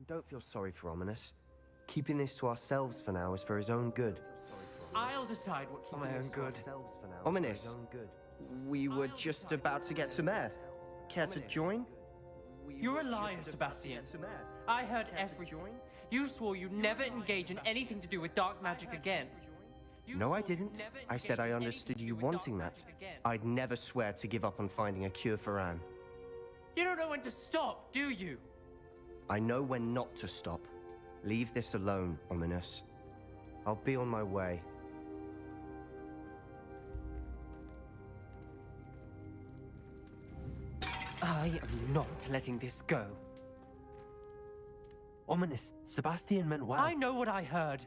Don't feel sorry for Ominous. Keeping this to ourselves for now is for his own good. I'll decide what's for my own good. Ominous, we were just about to get some air. Care to join? You're a liar, Sebastian. I heard everything. You swore you'd never engage in anything to do with dark magic again. No, I didn't. I said I understood you wanting that. I'd never swear to give up on finding a cure for Anne. You don't know when to stop, do you? I know when not to stop. Leave this alone, Ominous. I'll be on my way. I am not letting this go. Ominous, Sebastian meant well. I know what I heard.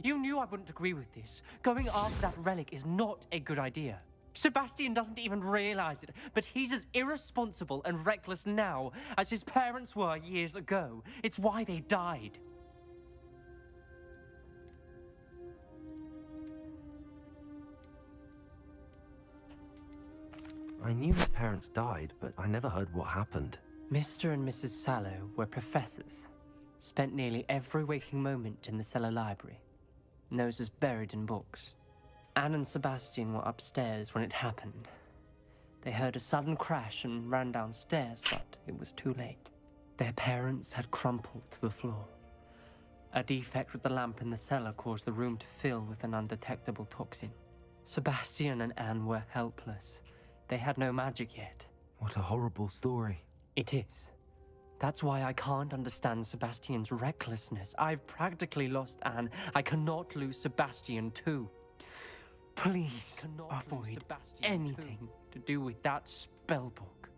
You knew I wouldn't agree with this. Going after that relic is not a good idea. Sebastian doesn't even realize it, but he's as irresponsible and reckless now as his parents were years ago. It's why they died. I knew his parents died, but I never heard what happened. Mr. and Mrs. Sallow were professors. Spent nearly every waking moment in the cellar library. Noses buried in books. Anne and Sebastian were upstairs when it happened. They heard a sudden crash and ran downstairs, but it was too late. Their parents had crumpled to the floor. A defect with the lamp in the cellar caused the room to fill with an undetectable toxin. Sebastian and Anne were helpless. They had no magic yet. What a horrible story. It is. That's why I can't understand Sebastian's recklessness. I've practically lost Anne. I cannot lose Sebastian too. Please avoid anything to do with that spellbook.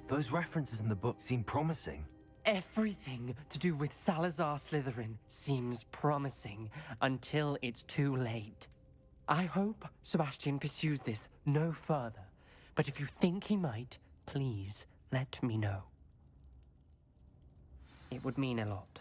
Those references in the book seem promising. Everything to do with Salazar Slytherin seems promising until it's too late. I hope Sebastian pursues this no further, but if you think he might, please let me know. It would mean a lot.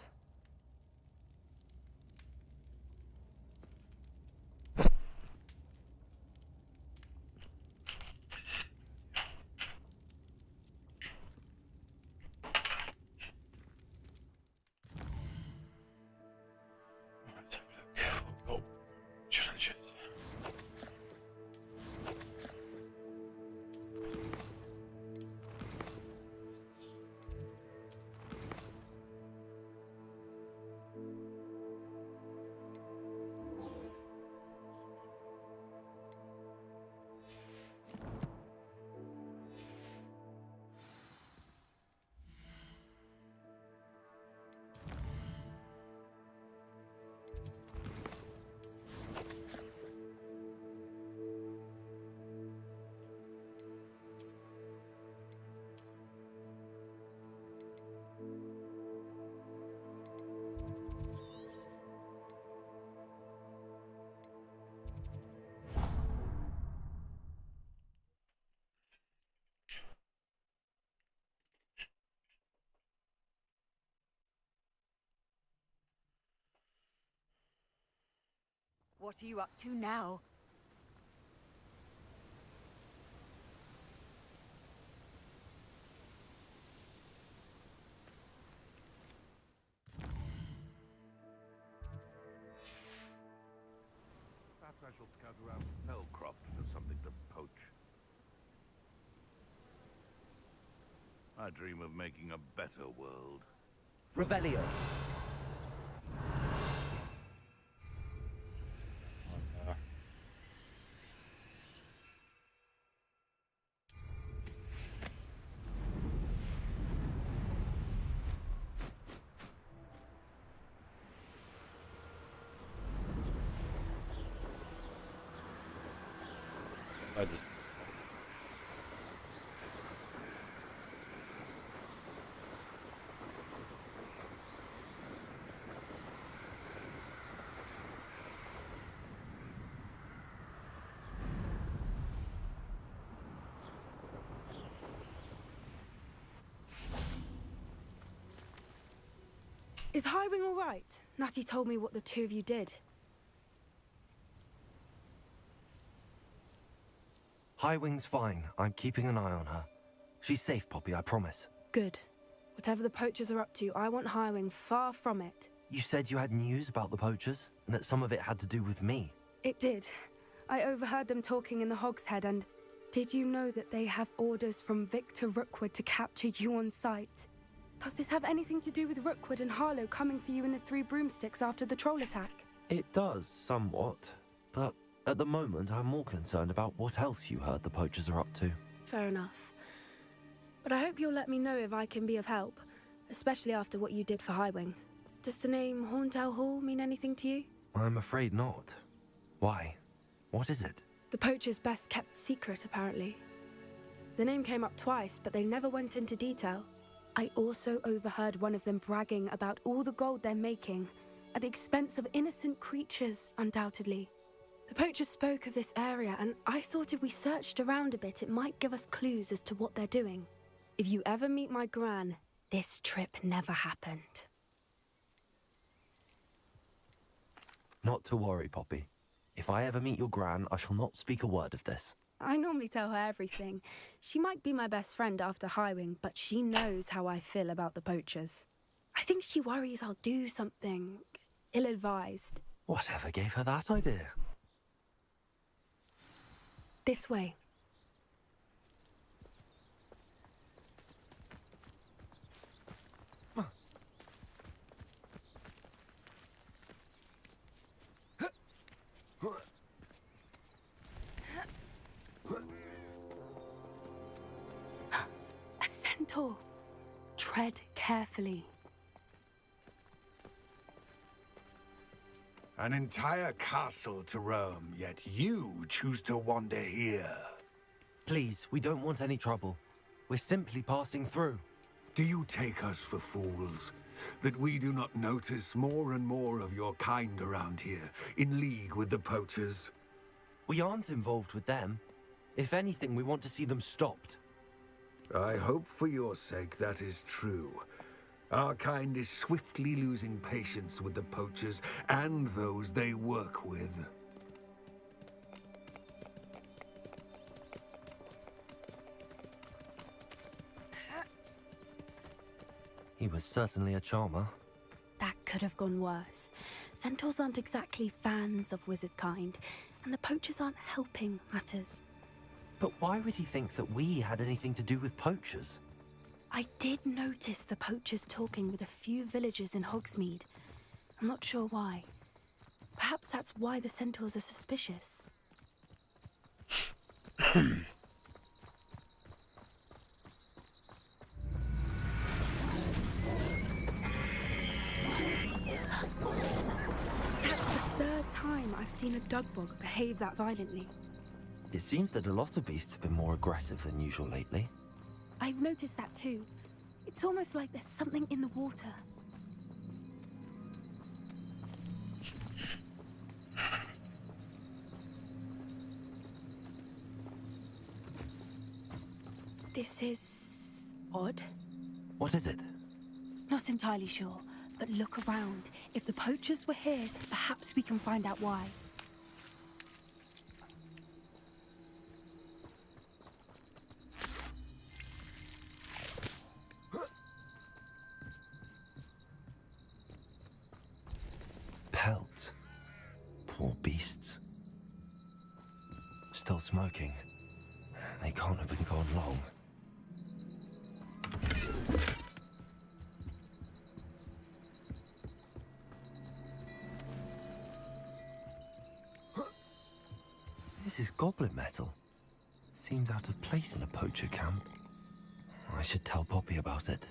What are you up to now? Perhaps I shall scout around Fellcroft for something to poach. I dream of making a better world. Revelio. Hadi. Is Highwing all right? Natty told me what the two of you did. Highwing's fine. I'm keeping an eye on her. She's safe, Poppy, I promise. Good. Whatever the poachers are up to, I want Highwing far from it. You said you had news about the poachers, and that some of it had to do with me. It did. I overheard them talking in the Hogshead, and did you know that they have orders from Victor Rookwood to capture you on sight? Does this have anything to do with Rookwood and Harlow coming for you in the Three Broomsticks after the troll attack? It does, somewhat. But at the moment, I'm more concerned about what else you heard the poachers are up to. Fair enough. But I hope you'll let me know if I can be of help, especially after what you did for Highwing. Does the name Horntail Hall mean anything to you? I'm afraid not. Why? What is it? The poacher's best kept secret, apparently. The name came up twice, but they never went into detail. I also overheard one of them bragging about all the gold they're making, at the expense of innocent creatures, undoubtedly. The poachers spoke of this area, and I thought if we searched around a bit, it might give us clues as to what they're doing. If you ever meet my gran, this trip never happened. Not to worry, Poppy. If I ever meet your gran, I shall not speak a word of this. I normally tell her everything. She might be my best friend after Highwing, but she knows how I feel about the poachers. I think she worries I'll do something ill-advised. Whatever gave her that idea? This way. A centaur. Tread carefully. An entire castle to roam, yet you choose to wander here. Please, we don't want any trouble. We're simply passing through. Do you take us for fools? That we do not notice more and more of your kind around here, in league with the poachers? We aren't involved with them. If anything, we want to see them stopped. I hope for your sake that is true. Our kind is swiftly losing patience with the poachers and those they work with. He was certainly a charmer. That could have gone worse. Centaurs aren't exactly fans of wizard kind, and the poachers aren't helping matters. But why would he think that we had anything to do with poachers? I did notice the poachers talking with a few villagers in Hogsmeade. I'm not sure why. Perhaps that's why the centaurs are suspicious. That's the third time I've seen a dugbog behave that violently. It seems that a lot of beasts have been more aggressive than usual lately. I've noticed that too. It's almost like there's something in the water. This is odd. What is it? Not entirely sure, but look around. If the poachers were here, perhaps we can find out why. Pelts. Poor beasts. Still smoking. They can't have been gone long. This is goblin metal. Seems out of place in a poacher camp. I should tell Poppy about it.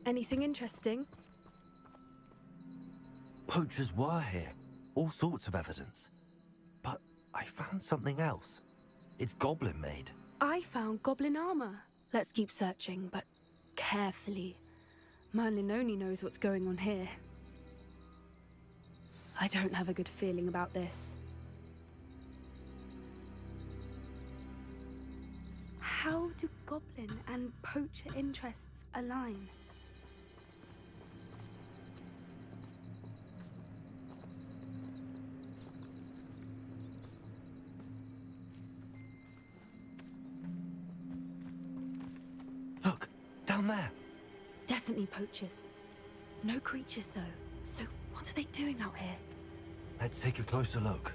Anything interesting? Poachers were here. All sorts of evidence. But I found something else. It's goblin made. I found goblin armor. Let's keep searching, but carefully. Merlin only knows what's going on here. I don't have a good feeling about this. How do goblin and poacher interests align? down there? Definitely poachers. No creatures, though. So what are they doing out here? Let's take a closer look.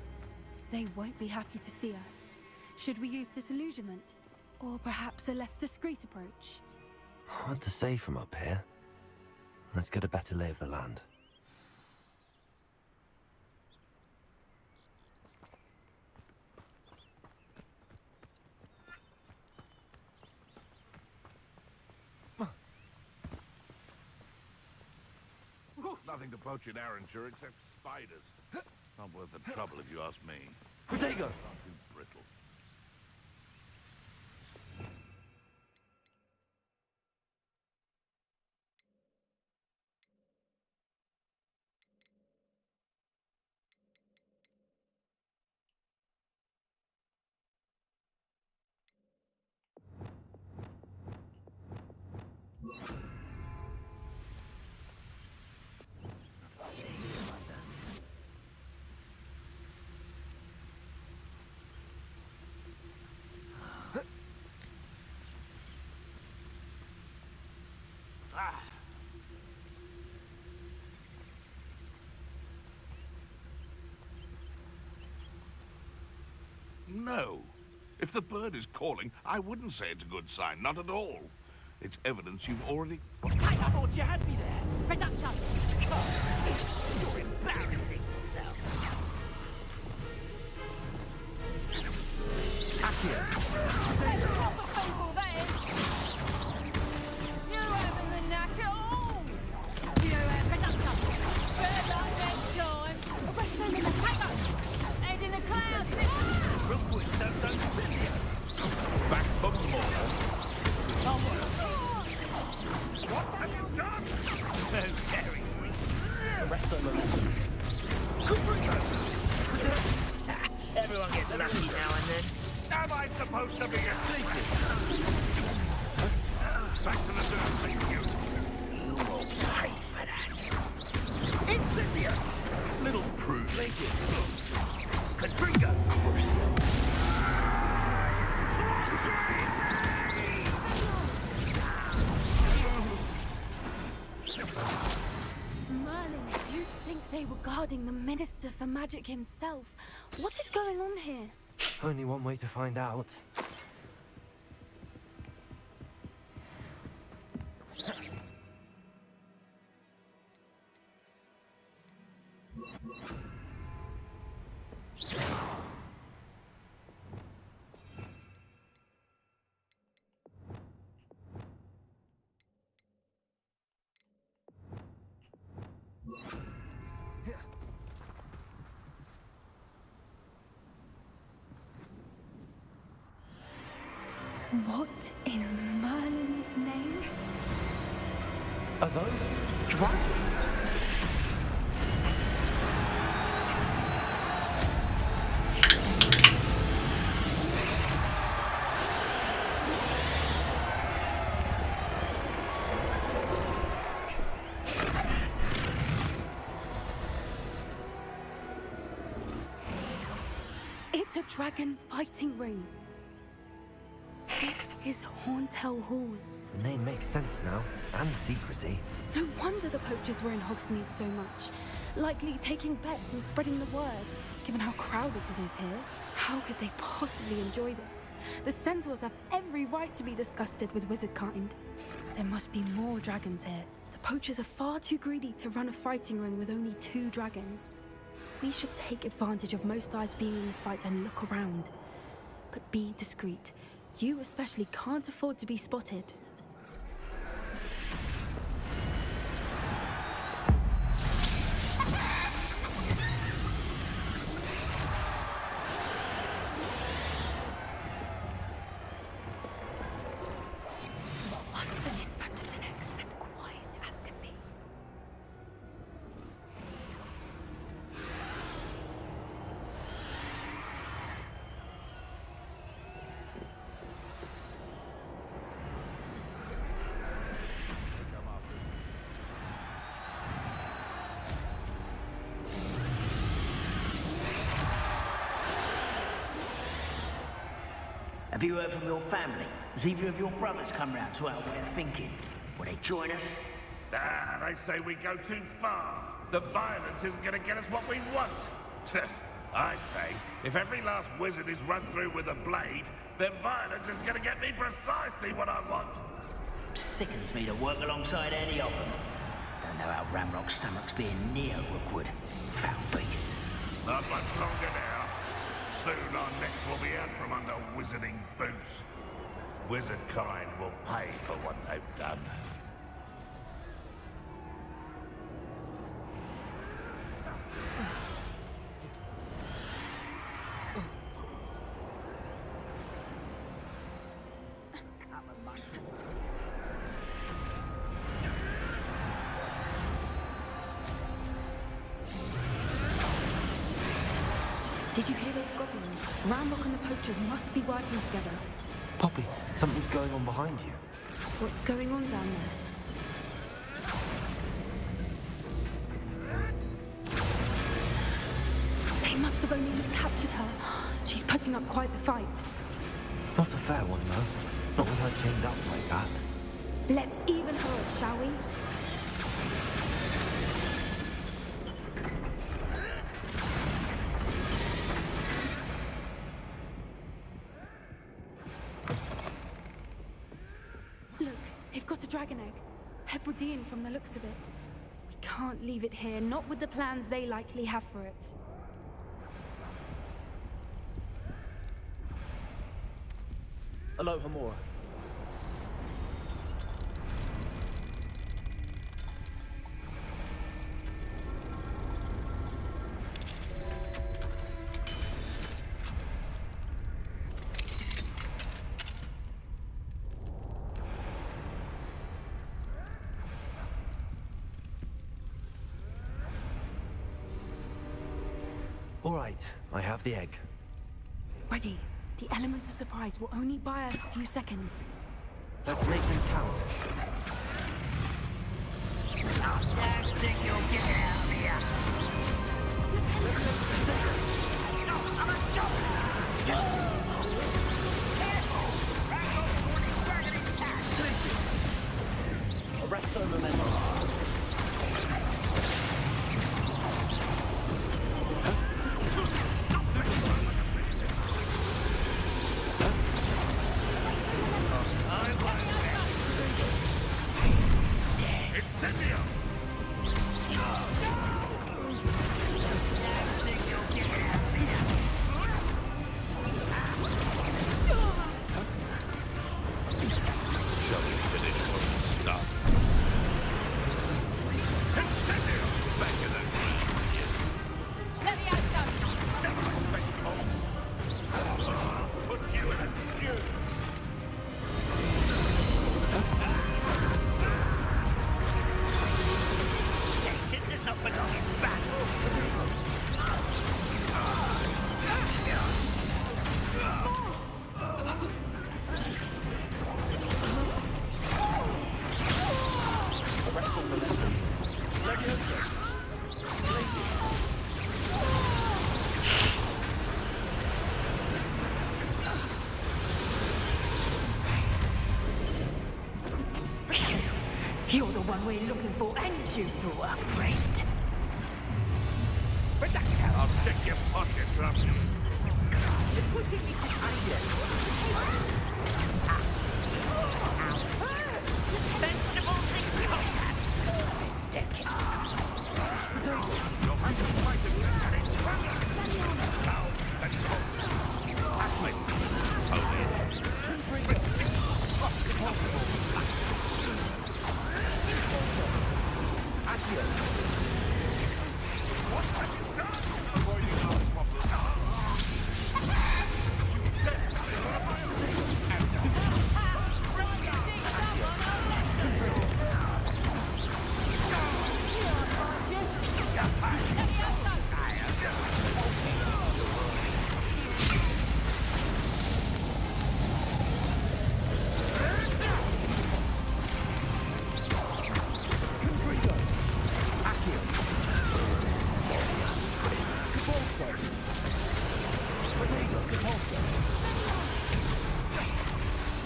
They won't be happy to see us. Should we use disillusionment? Or perhaps a less discreet approach? Hard to say from up here. Let's get a better lay of the land. Nothing to poach in Arranshire except spiders. Not worth the trouble if you ask me. Protego! Not too brittle. No. If the bird is calling, I wouldn't say it's a good sign, not at all. It's evidence you've already... I thought you had me there. Presumption. You're embarrassing yourself. You haven't the knack at all. You have presumption. Bird like next time. Arrest them in the paper. Head in the clouds. Back for more. What have you done? Very weak. Arrest them, Everyone gets lucky now and then. Am I supposed to be a Back to the dirt, thank you. You will pay for that. Incipient! Little prude. Confringo! Crucio! Merlin, you'd think they were guarding the Minister for Magic himself. What is going on here? Only one way to find out. What in Merlin's name? Are those dragons? It's a dragon fighting ring. This is Hauntel Hall. The name makes sense now, and the secrecy. No wonder the poachers were in Hogsmeade so much. Likely taking bets and spreading the word, given how crowded it is here. How could they possibly enjoy this? The centaurs have every right to be disgusted with wizardkind. There must be more dragons here. The poachers are far too greedy to run a fighting ring with only 2 dragons. We should take advantage of most eyes being in the fight and look around. But be discreet. You especially can't afford to be spotted. One foot in front of the next and quiet as can be. Have you heard from your family? Has either of your brothers come round to our way of thinking? Will they join us? Ah, they say we go too far. The violence isn't going to get us what we want. I say, if every last wizard is run through with a blade, then violence is going to get me precisely what I want. Sickens me to work alongside any of them. Don't know how Ramrock's stomach's being near Rookwood. Foul beast. Not much longer now. Soon our necks will be out from under wizarding boots. Wizard kind will pay for what they've done. Did you hear those goblins? Ramrock and the poachers must be working together. Poppy, something's going on behind you. What's going on down there? They must have only just captured her. She's putting up quite the fight. Not a fair one, though. Not with her chained up like that. Let's even her up, shall we? Look, they've got a dragon egg. Hebridean from the looks of it. We can't leave it here, not with the plans they likely have for it. Hello, Hamura. All right, I have the egg. Ready. The element of surprise will only buy us a few seconds. Let's make them count. Arrest their momentum. You're the one we're looking for, and you brought a friend. I'll check your pockets up. Vegetables and combat. What have you done? Avoiding our problem. You dead.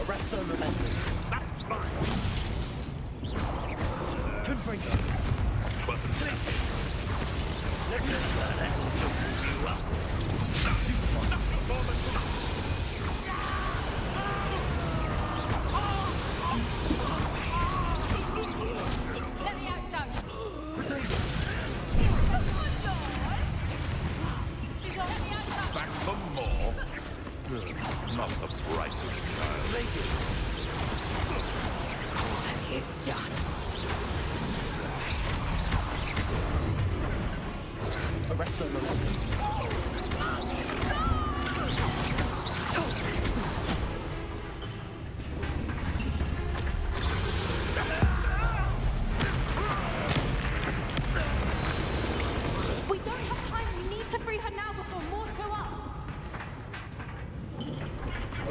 Arrest their momentum. That's mine. Confringo. Twasn't tasty. Let me learn how to move you up. Nothing more than Let me out, son. Protego. Come on, Lord. She's on the outside. back for more. Not the brightest child. What have you done? Arrest their momentum. We don't have time. We need to free her now before more show up.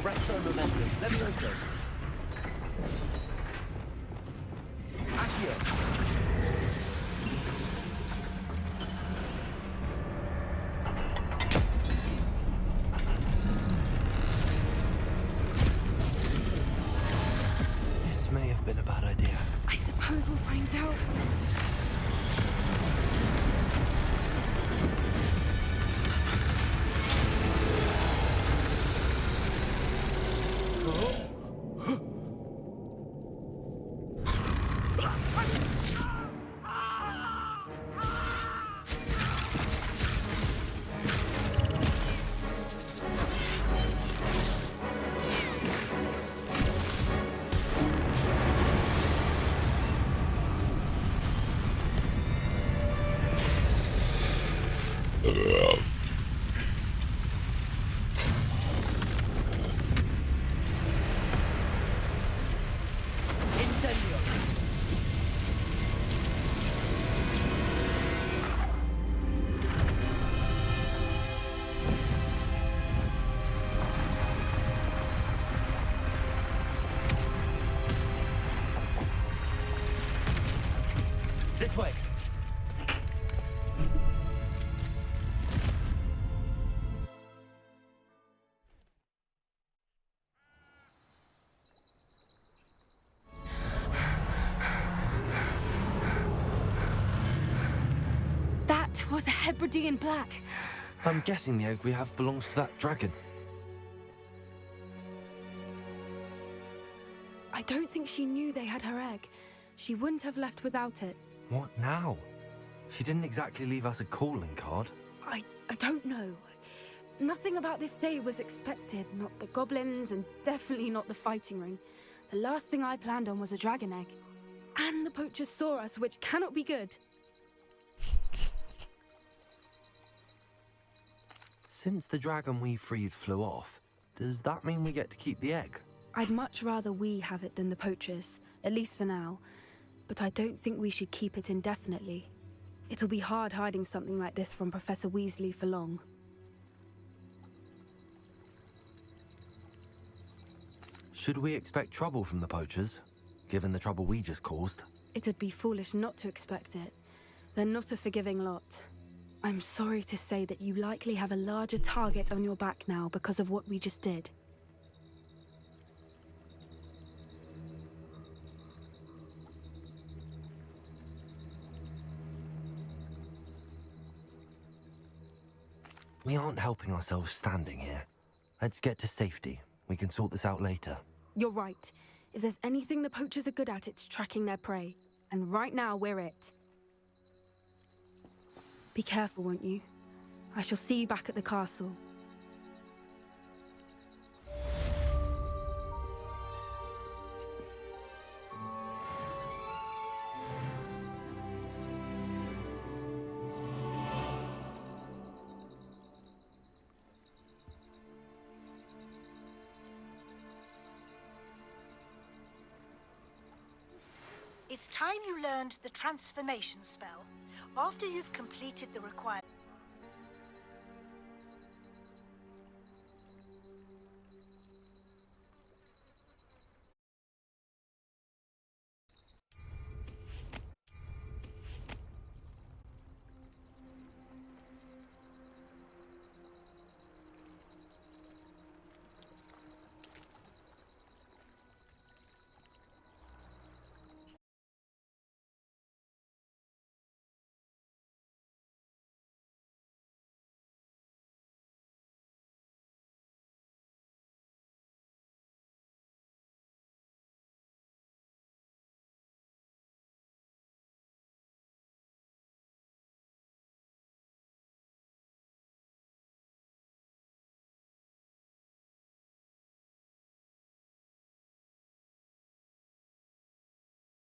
Arrest their momentum. Levioso. Accio. This may have been a bad idea. I suppose we'll find out. This way. That was a Hebridean black. I'm guessing the egg we have belongs to that dragon. I don't think she knew they had her egg. She wouldn't have left without it. What now? She didn't exactly leave us a calling card. I don't know. Nothing about this day was expected. Not the goblins, and definitely not the fighting ring. The last thing I planned on was a dragon egg. And the poachers saw us, which cannot be good. Since the dragon we freed flew off, does that mean we get to keep the egg? I'd much rather we have it than the poachers, at least for now. But I don't think we should keep it indefinitely. It'll be hard hiding something like this from Professor Weasley for long. Should we expect trouble from the poachers, given the trouble we just caused? It would be foolish not to expect it. They're not a forgiving lot. I'm sorry to say that you likely have a larger target on your back now because of what we just did. We aren't helping ourselves standing here. Let's get to safety. We can sort this out later. You're right. If there's anything the poachers are good at, it's tracking their prey. And right now, we're it. Be careful, won't you? I shall see you back at the castle. It's time you learned the transformation spell. After you've completed the required